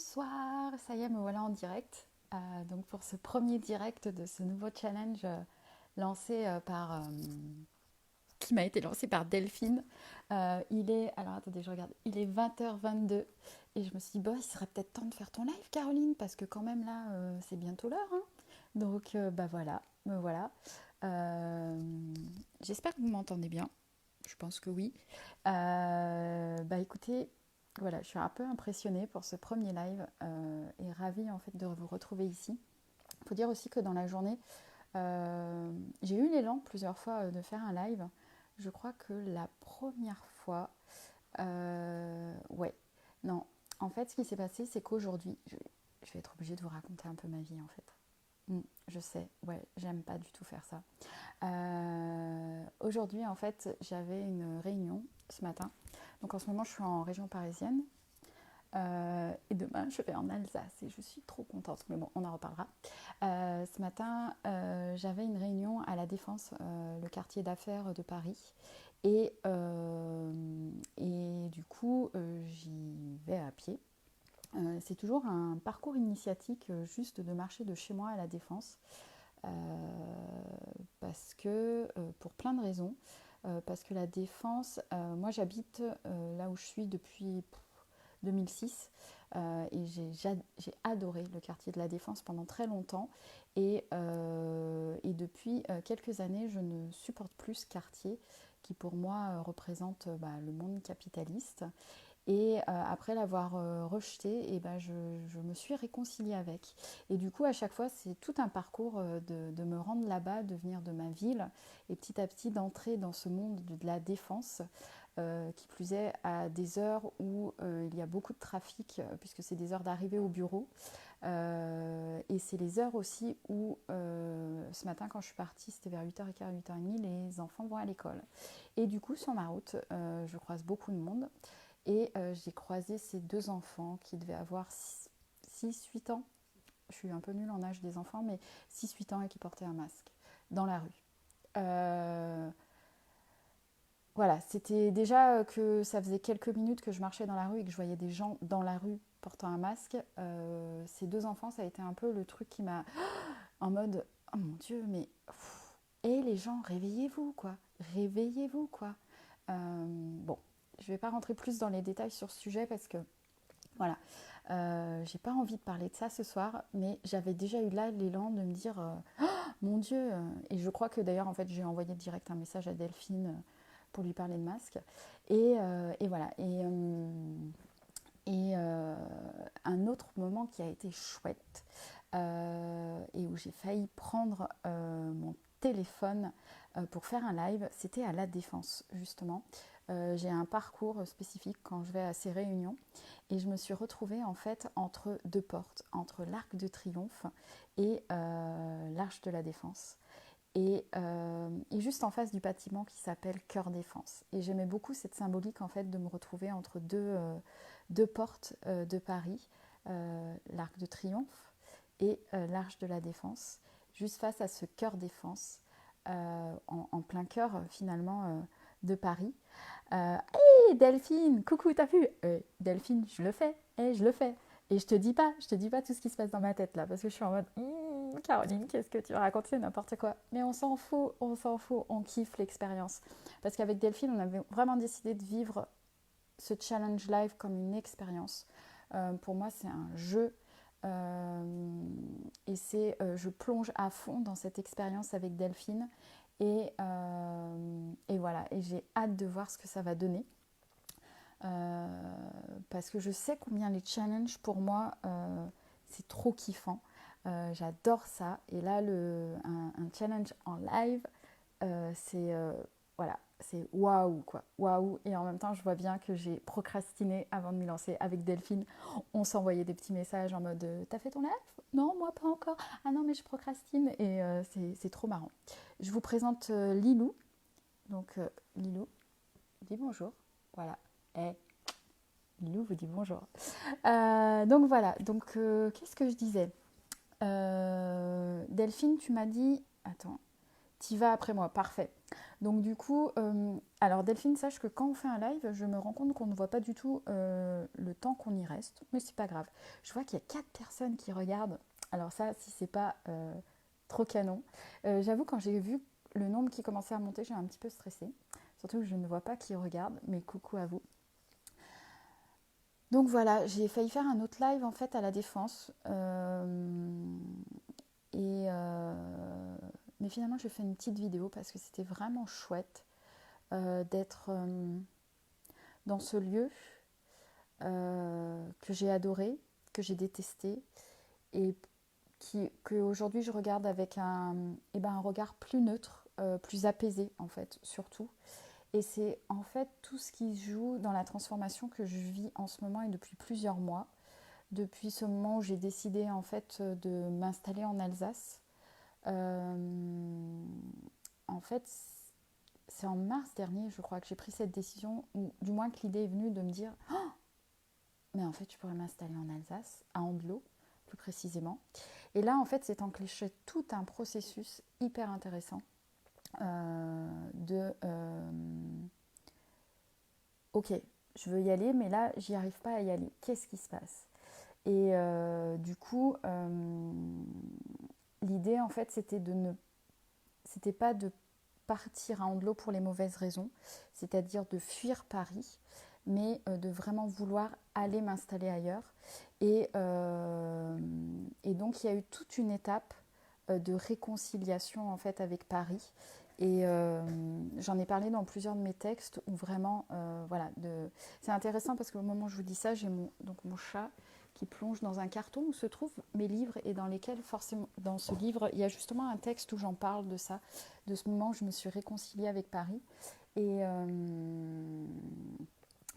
Bonsoir, ça y est, me voilà en direct. Donc pour ce premier direct de ce nouveau challenge lancé qui m'a été lancé par Delphine. Alors attendez, je regarde, il est 20h22 et je me suis dit, bon, il serait peut-être temps de faire ton live, Caroline, parce que quand même là, c'est bientôt l'heure, hein. Donc bah voilà, me voilà. Euh, J'espère que vous m'entendez bien. Je pense que oui. Bah écoutez, voilà, je suis un peu impressionnée pour ce premier live et ravie en fait de vous retrouver ici. Il faut dire aussi que dans la journée, j'ai eu l'élan plusieurs fois de faire un live. Je crois que la première fois, ouais, non. En fait, ce qui s'est passé, c'est qu'aujourd'hui, je vais être obligée de vous raconter un peu ma vie en fait. Je sais, ouais, j'aime pas du tout faire ça. Aujourd'hui, en fait, j'avais une réunion ce matin. Donc en ce moment, je suis en région parisienne. Et demain, je vais en Alsace et je suis trop contente. Mais bon, on en reparlera. Ce matin, j'avais une réunion à La Défense, le quartier d'affaires de Paris. Et du coup, j'y vais à pied. C'est toujours un parcours initiatique juste de marcher de chez moi à La Défense. Euh, Parce que, pour plein de raisons, parce que la Défense, moi j'habite là où je suis depuis 2006 et j'ai adoré le quartier de la Défense pendant très longtemps et depuis quelques années je ne supporte plus ce quartier qui pour moi représente le monde capitaliste et après l'avoir rejeté, et ben je me suis réconciliée avec. Et du coup, à chaque fois, c'est tout un parcours de me rendre là-bas, de venir de ma ville, et petit à petit d'entrer dans ce monde de la défense, qui plus est à des heures où il y a beaucoup de trafic, puisque c'est des heures d'arrivée au bureau. Et c'est les heures aussi où, ce matin, quand je suis partie, c'était vers 8h15, 8h30, les enfants vont à l'école. Et du coup, sur ma route, je croise beaucoup de monde. Et j'ai croisé ces deux enfants qui devaient avoir 6-8 ans. Je suis un peu nulle en âge des enfants, mais 6-8 ans et qui portaient un masque dans la rue. Euh, voilà, c'était déjà que ça faisait quelques minutes que je marchais dans la rue et que je voyais des gens dans la rue portant un masque. Ces deux enfants, ça a été un peu le truc qui m'a... En mode, oh mon Dieu, mais... Et les gens, réveillez-vous, quoi. Réveillez-vous, quoi. Bon, je ne vais pas rentrer plus dans les détails sur ce sujet parce que voilà, j'ai pas envie de parler de ça ce soir, mais j'avais déjà eu là l'élan de me dire mon Dieu, et je crois que d'ailleurs en fait j'ai envoyé direct un message à Delphine pour lui parler de masque, et voilà, et un autre moment qui a été chouette et où j'ai failli prendre mon téléphone pour faire un live, c'était à La Défense justement. J'ai un parcours spécifique quand je vais à ces réunions et je me suis retrouvée en fait entre deux portes, entre l'Arc de Triomphe et l'Arche de la Défense. Et juste en face du bâtiment qui s'appelle Cœur Défense. Et j'aimais beaucoup cette symbolique en fait de me retrouver entre deux portes de Paris, l'Arc de Triomphe et l'Arche de la Défense, juste face à ce Cœur Défense, en plein cœur finalement de Paris. Hey Delphine, coucou, t'as vu Delphine, je le fais, je le fais. Et je te dis pas tout ce qui se passe dans ma tête là, parce que je suis en mode, Caroline, qu'est-ce que tu vas raconter, n'importe quoi. Mais on s'en fout, on kiffe l'expérience. Parce qu'avec Delphine, on avait vraiment décidé de vivre ce challenge live comme une expérience. Pour moi, c'est un jeu. Je plonge à fond dans cette expérience avec Delphine. Et voilà, et j'ai hâte de voir ce que ça va donner. Euh, Parce que je sais combien les challenges pour moi c'est trop kiffant. J'adore ça. Et là, un challenge en live, c'est voilà, c'est waouh quoi, waouh. Et en même temps, je vois bien que j'ai procrastiné avant de m'y lancer avec Delphine. On s'envoyait des petits messages en mode t'as fait ton live? Non, moi pas encore. Ah non, mais je procrastine. Et c'est trop marrant. Je vous présente Lilou. Donc, Lilou, dis bonjour. Voilà. Eh, Lilou vous dit bonjour. Donc voilà, donc qu'est-ce que je disais? Delphine, tu m'as dit... Attends, t'y vas après moi, parfait. Donc du coup, alors Delphine, sache que quand on fait un live, je me rends compte qu'on ne voit pas du tout le temps qu'on y reste, mais c'est pas grave. Je vois qu'il y a 4 personnes qui regardent. Alors ça, si c'est pas trop canon. J'avoue, quand j'ai vu le nombre qui commençait à monter, j'ai un petit peu stressé. Surtout que je ne vois pas qui regarde, mais coucou à vous. Donc voilà, j'ai failli faire un autre live en fait à la Défense. Et mais finalement, j'ai fait une petite vidéo parce que c'était vraiment chouette d'être dans ce lieu que j'ai adoré, que j'ai détesté et que aujourd'hui je regarde avec un regard plus neutre, plus apaisé en fait, surtout. Et c'est en fait tout ce qui se joue dans la transformation que je vis en ce moment et depuis plusieurs mois. Depuis ce moment où j'ai décidé en fait de m'installer en Alsace. En fait, c'est en mars dernier, je crois, que j'ai pris cette décision, ou du moins que l'idée est venue de me dire oh, mais en fait, tu pourrais m'installer en Alsace, à Andelot, plus précisément. Et là, en fait, c'est enclenché tout un processus hyper intéressant de ok, je veux y aller, mais là, j'y arrive pas à y aller. Qu'est-ce qui se passe? Et du coup, l'idée, en fait, c'était pas de partir à Andelot pour les mauvaises raisons, c'est-à-dire de fuir Paris, mais de vraiment vouloir aller m'installer ailleurs. Et donc il y a eu toute une étape de réconciliation en fait avec Paris. Et j'en ai parlé dans plusieurs de mes textes où vraiment, voilà, c'est intéressant parce qu'au moment où je vous dis ça, j'ai mon chat qui plonge dans un carton où se trouvent mes livres et dans lesquels forcément, dans ce livre, il y a justement un texte où j'en parle de ça, de ce moment où je me suis réconciliée avec Paris. Et, et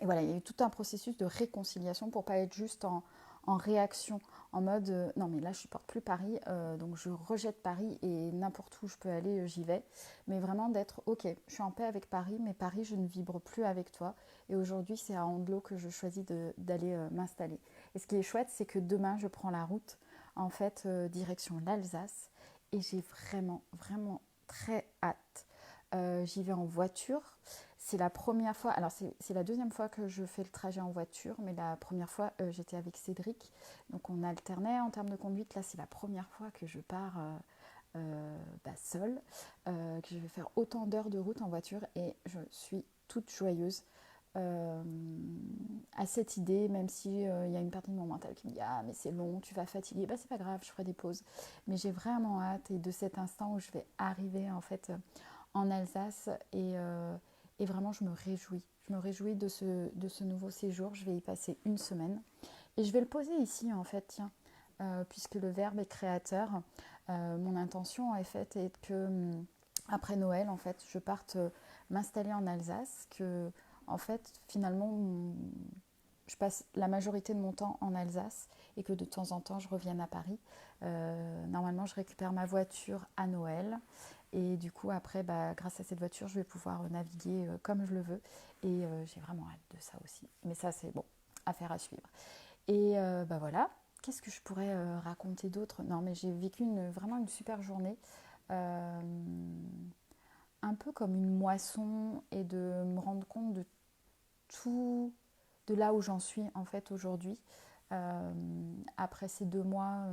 voilà, il y a eu tout un processus de réconciliation pour pas être juste en réaction, en mode non mais là je supporte plus Paris, donc je rejette Paris et n'importe où je peux aller, j'y vais. Mais vraiment d'être ok, je suis en paix avec Paris, mais Paris je ne vibre plus avec toi. Et aujourd'hui c'est à Andelot que je choisis d'aller m'installer. Et ce qui est chouette, c'est que demain je prends la route en fait direction l'Alsace et j'ai vraiment vraiment très hâte. J'y vais en voiture. C'est la première fois, alors c'est la deuxième fois que je fais le trajet en voiture, mais la première fois j'étais avec Cédric, donc on alternait en termes de conduite. Là c'est la première fois que je pars seule, que je vais faire autant d'heures de route en voiture et je suis toute joyeuse à cette idée, même si il y a une partie de mon mental qui me dit ah mais c'est long, tu vas fatiguer, bah c'est pas grave, je ferai des pauses. Mais j'ai vraiment hâte et de cet instant où je vais arriver en fait en Alsace et vraiment je me réjouis. Je me réjouis de ce nouveau séjour. Je vais y passer une semaine. Et je vais le poser ici en fait, tiens, puisque le verbe est créateur. Mon intention en fait est que après Noël, en fait, je parte m'installer en Alsace, que en fait finalement je passe la majorité de mon temps en Alsace et que de temps en temps je revienne à Paris. Normalement, je récupère ma voiture à Noël et du coup, après, grâce à cette voiture, je vais pouvoir naviguer comme je le veux et j'ai vraiment hâte de ça aussi. Mais ça, c'est bon, affaire à suivre. Et voilà, qu'est-ce que je pourrais raconter d'autre? Non, mais j'ai vécu vraiment une super journée. Euh, un peu comme une moisson et de me rendre compte de tout, de là où j'en suis en fait aujourd'hui, euh, après ces 2 mois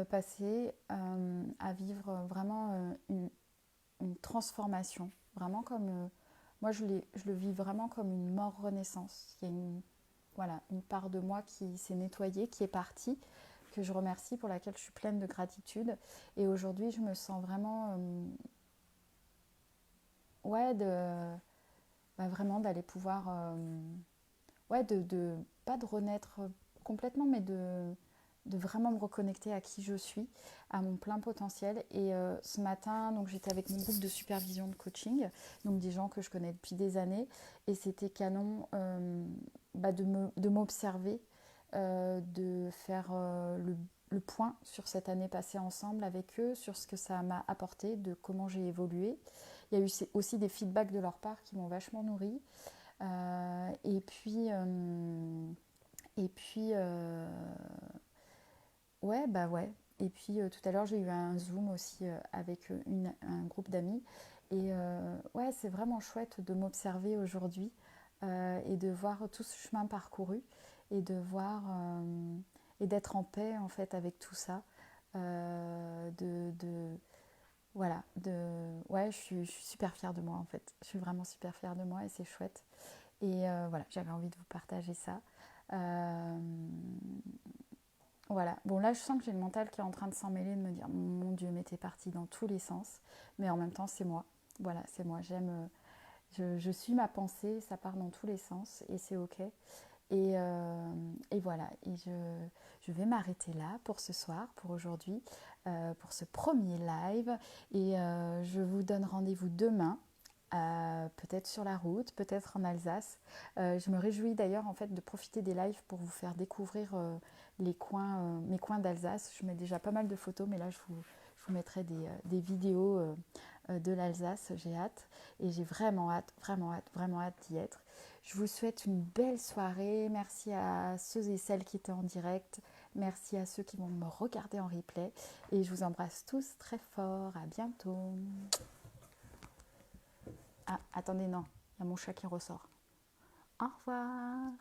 passés à vivre vraiment une transformation, vraiment comme moi je le vis vraiment comme une mort-renaissance. Il y a voilà, une part de moi qui s'est nettoyée, qui est partie, que je remercie, pour laquelle je suis pleine de gratitude. Et aujourd'hui, je me sens vraiment, ouais, vraiment d'aller pouvoir ouais, pas de renaître complètement, mais de vraiment me reconnecter à qui je suis, à mon plein potentiel. Et ce matin, donc j'étais avec mon groupe de supervision de coaching, donc des gens que je connais depuis des années, et c'était canon de m'observer, de faire le point sur cette année passée ensemble avec eux, sur ce que ça m'a apporté, de comment j'ai évolué. Il y a eu aussi des feedbacks de leur part qui m'ont vachement nourrie. Et puis, ouais, bah ouais. Et puis tout à l'heure, j'ai eu un Zoom aussi avec un groupe d'amis. Et ouais, c'est vraiment chouette de m'observer aujourd'hui et de voir tout ce chemin parcouru et de voir et d'être en paix en fait avec tout ça. Voilà, ouais, je suis super fière de moi en fait. Je suis vraiment super fière de moi et c'est chouette. Et voilà, j'avais envie de vous partager ça. Euh, voilà, bon là je sens que j'ai le mental qui est en train de s'en mêler, de me dire mon Dieu, mais t'es partie dans tous les sens. Mais en même temps, c'est moi. Voilà, c'est moi. Je suis ma pensée, ça part dans tous les sens et c'est ok. Et voilà, je vais m'arrêter là pour ce soir, pour aujourd'hui, pour ce premier live. Et je vous donne rendez-vous demain, peut-être sur la route, peut-être en Alsace. Je me réjouis d'ailleurs en fait de profiter des lives pour vous faire découvrir mes coins d'Alsace. Je mets déjà pas mal de photos, mais là je vous mettrai des vidéos de l'Alsace. J'ai hâte et j'ai vraiment hâte, vraiment hâte, vraiment hâte d'y être. Je vous souhaite une belle soirée. Merci à ceux et celles qui étaient en direct. Merci à ceux qui vont me regarder en replay. Et je vous embrasse tous très fort. À bientôt. Ah, attendez, non. Il y a mon chat qui ressort. Au revoir.